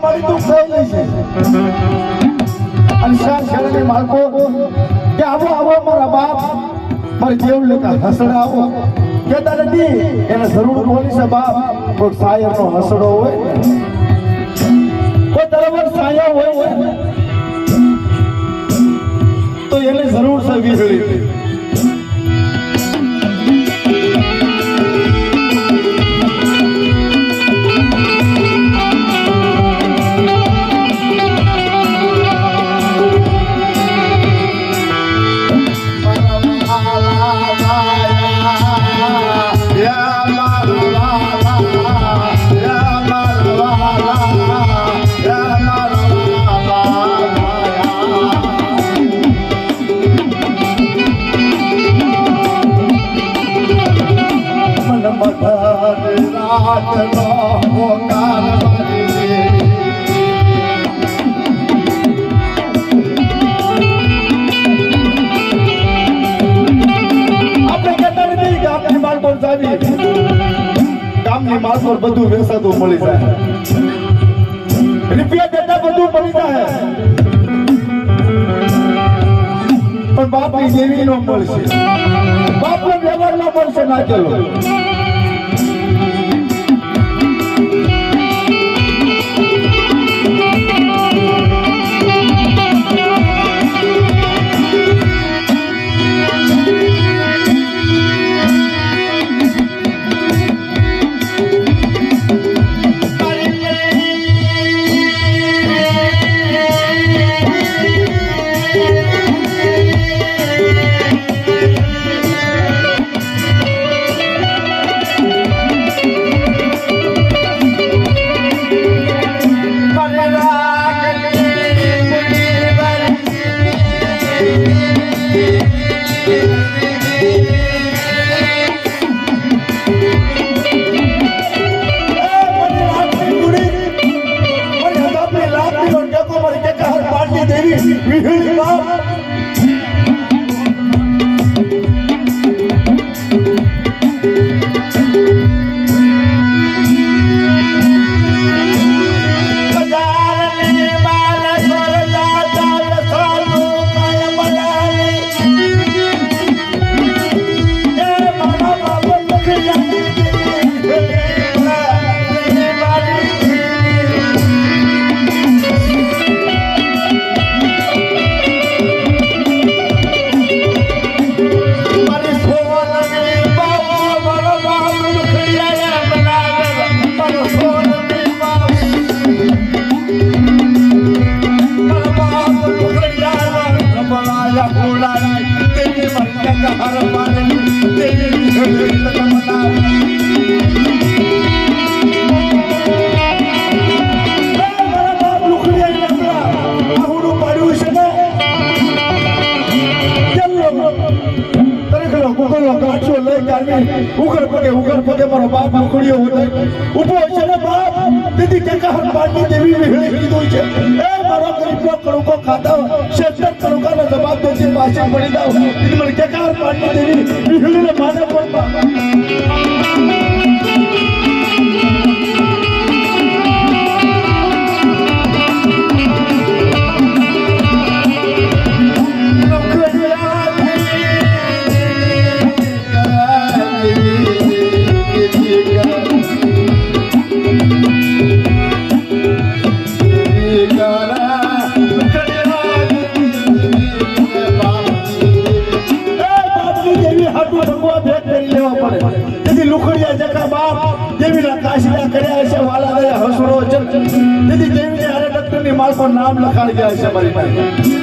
પાડી તું ખાઈ લેશે અને શાળાની માલકો કે આવો આવો મારા બાપ મારી જેવ લેતા હસડા આવો કેતા નથી એને જરૂર બોલી છે બાપ કોઈ શાયરનો હસડો હોય કોઈ તરફ સાયા હોય તો એને જરૂર છે વીજળી ગામની માલ પર બધું વેચાતું મળી જાય રૂપિયા દેતા બધું મળી જાય પણ બાપની દેવી નો મળશે બાપનો વ્યવહાર ન મળશે નાખેલો ઉગર પગે મારો બાપ ઉખડ્યો હતો ઉભો છે ને બાપ દીદી કેકા હર પાડી દેવી વિહળી કીધું છે એ મારો ગરીબનો કણુકો ખાતા શેતર કણુકાનો જવાબ દે પાછે પડી જાવ દીદી મને કેકા હર પાડી દેવી વિહળીને માને પડતા નામ લખાડી ગયા છે મારી પાસે